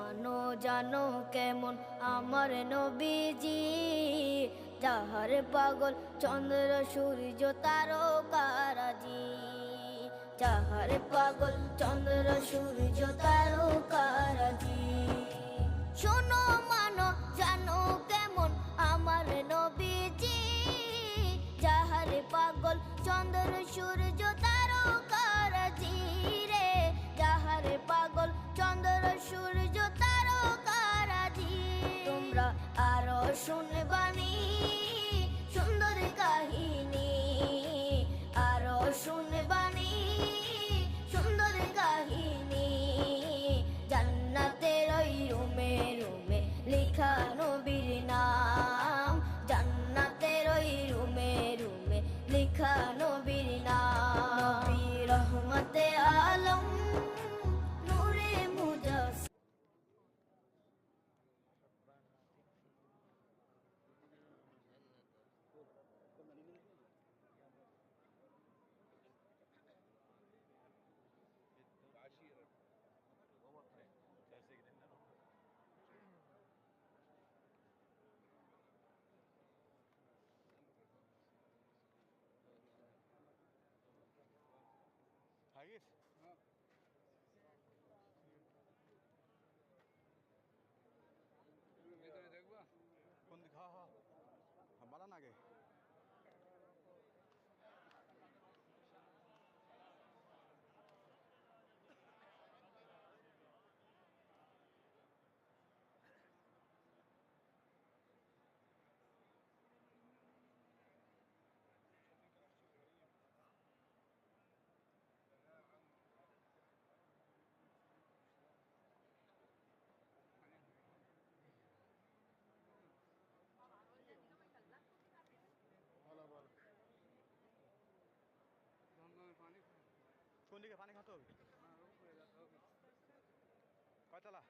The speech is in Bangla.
জানো জানো কেমন আমার নবীজি, যাহার পাগল চন্দ্র সূর্য তারকারাজি। যাহার পাগল চন্দ্র সূর্য তারকারাজি। শোনো মানো জানো কেমন আমার নবীজি, যাহার পাগল চন্দ্র সূর্য তারকারাজি রে। যাহার পাগল চন্দ্র সূর্য তারকারাজি। তোমরা আরো শুনবানি সুন্দর কাহিনী, আরো শুনবানি সুন্দর কাহিনী। জান্নাতের ওই রুমে রুমে লেখা নবীর নাম, জান্নাতের ওই রুমে রুমে লেখা নবীর নাম। নবী রহমতে আলম নূরে মুজাসসিম। Hayır. ভেতরে দেখবা কোন দিক? হ্যাঁ হ্যাঁ বাড়ান আগে। দমদমের পানি কোন দিকে পানি খাতে হবে? উপরে যেতে হবে। কয়তলা?